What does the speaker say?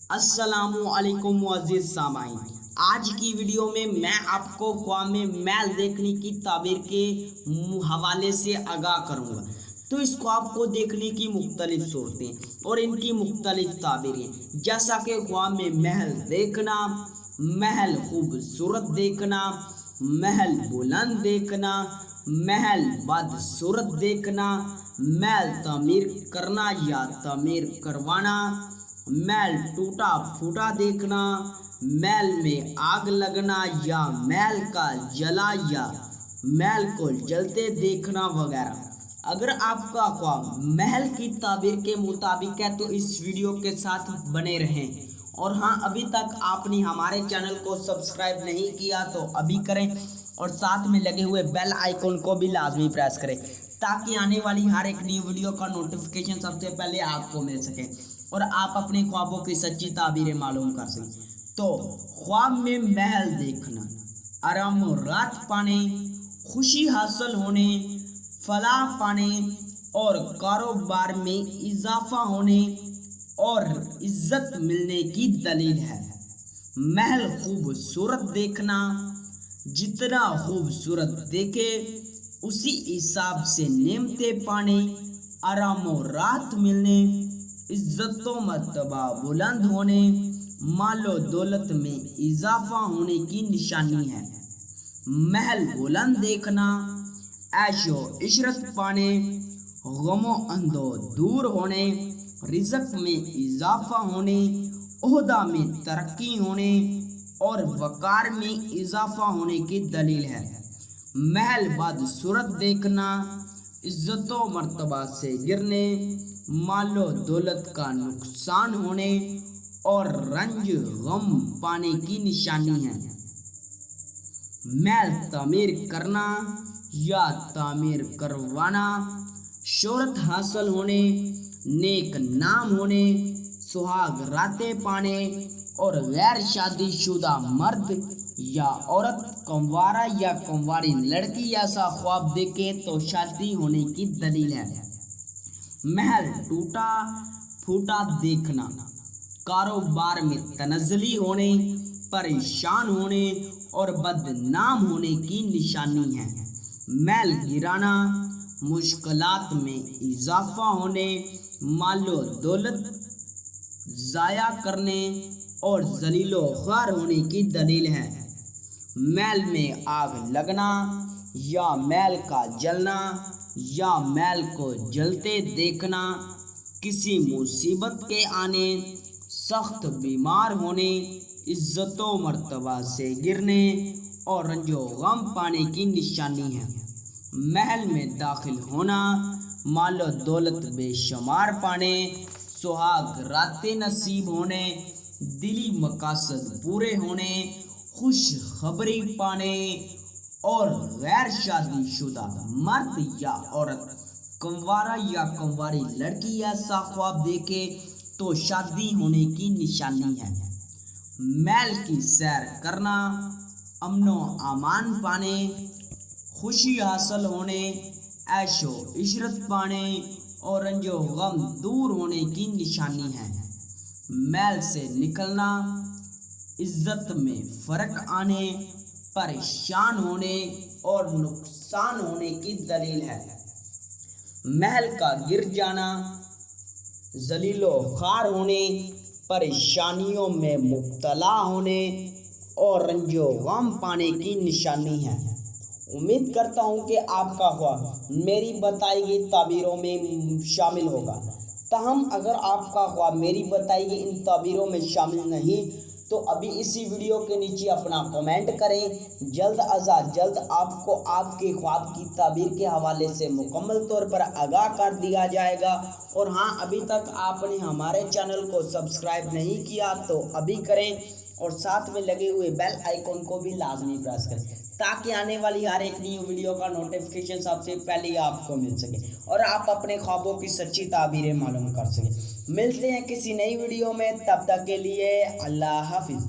अस्सलामुअलैकुम मुअज़्ज़िज़ सामाईन। आज की वीडियो में मैं आपको ख्वाब में मैल देखने की ताबीर के हवाले से आगाह करूँगा। तो इस ख्वाब को देखने की मुख्तलिफ सूरतें और इनकी मुख्तलिफ ताबीरें, जैसा कि ख्वाब में महल देखना, महल खूबसूरत देखना, महल बुलंद देखना, महल बदसूरत देखना, महल तामीर करना या तामीर करवाना, महल टूटा फूटा देखना, महल में आग लगना या महल का जला या महल को जलते देखना वगैरह। अगर आपका ख्वाब महल की ताबीर के मुताबिक है तो इस वीडियो के साथ बने रहें। और हाँ, अभी तक आपने हमारे चैनल को सब्सक्राइब नहीं किया तो अभी करें और साथ में लगे हुए बेल आइकन को भी लाजमी प्रेस करें ताकि आने वाली हर एक नई वीडियो का नोटिफिकेशन सबसे पहले आपको मिल सके और आप अपने ख्वाबों की सच्ची ताबीरें मालूम कर सकें। तो ख्वाब में महल देखना, आराम और राहत पाने, खुशी हासिल होने, फलाह पाने और कारोबार में इजाफा होने और इज्जत मिलने की दलील है। महल खूबसूरत देखना, जितना खूबसूरत देखे उसी हिसाब से नेमतें पाने, आराम और राहत मिलने, इज्जत व मर्तबा बुलंद होने, मालो दौलत में इजाफा होने की निशानी है। महल बुलंद देखना, ऐशो इशरत पाने, गमो अंधो दूर होने, रिज़्क में इजाफा होने, ओहदा में तरक्की होने और वकार में इजाफा होने की दलील है। महल बदसूरत देखना, इज्जत व मर्तबा से गिरने, मालो दौलत का नुकसान होने और रंज गम पाने की निशानी है। महल तामीर करना या तामीर करवाना, शोहरत हासिल होने, नेक नाम होने, सुहाग रातें पाने और गैर शादीशुदा मर्द या औरत, कंवारा या कंवारी लड़की ऐसा ख्वाब देखे तो शादी होने की दलील है। महल टूटा फूटा देखना, कारोबार में तनज़ली होने, परेशान होने और बदनाम होने की निशानी है। महल गिराना, मुश्किलात में इजाफा होने, मालो दौलत ज़ाया करने और ज़लीलो ख्वार होने की दलील है। महल में आग लगना या महल का जलना या महल को जलते देखना, किसी मुसीबत के आने, सख्त बीमार होने, इज्जत व मर्तबा से गिरने और रंजो गम पाने की निशानी है। महल में दाखिल होना, मालो दौलत बेशुमार पाने, सुहाग रातें नसीब होने, दिली मकासद पूरे होने, खुश खबरी पाने और गैर शादीशुदा मर्द या औरत, कंवारा या कंवारी लड़की ऐसा ख्वाब देखे तो शादी होने की निशानी है। महल की सैर करना, अमनो अमान पाने, खुशी हासिल होने, ऐशो इशरत पाने और रंजो गम दूर होने की निशानी है। महल से निकलना, इज्जत में फ़र्क आने, परेशान होने और नुकसान होने की दलील है। महल का गिर जाना, जलीलो ख़ार होने, परेशानियों में मुब्तला होने और रंजो गम पाने की निशानी है। उम्मीद करता हूँ कि आपका ख्वाब मेरी बताई गई ताबीरों में शामिल होगा। ताहम अगर आपका ख्वाब मेरी बताई गई इन ताबीरों में शामिल नहीं तो अभी इसी वीडियो के नीचे अपना कमेंट करें। जल्द अज़ जल्द आपको आपके ख्वाब की ताबीर के हवाले से मुकम्मल तौर पर आगाह कर दिया जाएगा। और हाँ, अभी तक आपने हमारे चैनल को सब्सक्राइब नहीं किया तो अभी करें और साथ में लगे हुए बेल आइकन को भी लाजमी प्रेस करें ताकि आने वाली हर एक नई वीडियो का नोटिफिकेशन सबसे पहले आपको मिल सके और आप अपने ख्वाबों की सच्ची ताबीरें मालूम कर सकें। मिलते हैं किसी नई वीडियो में, तब तक के लिए अल्लाह हाफिज़।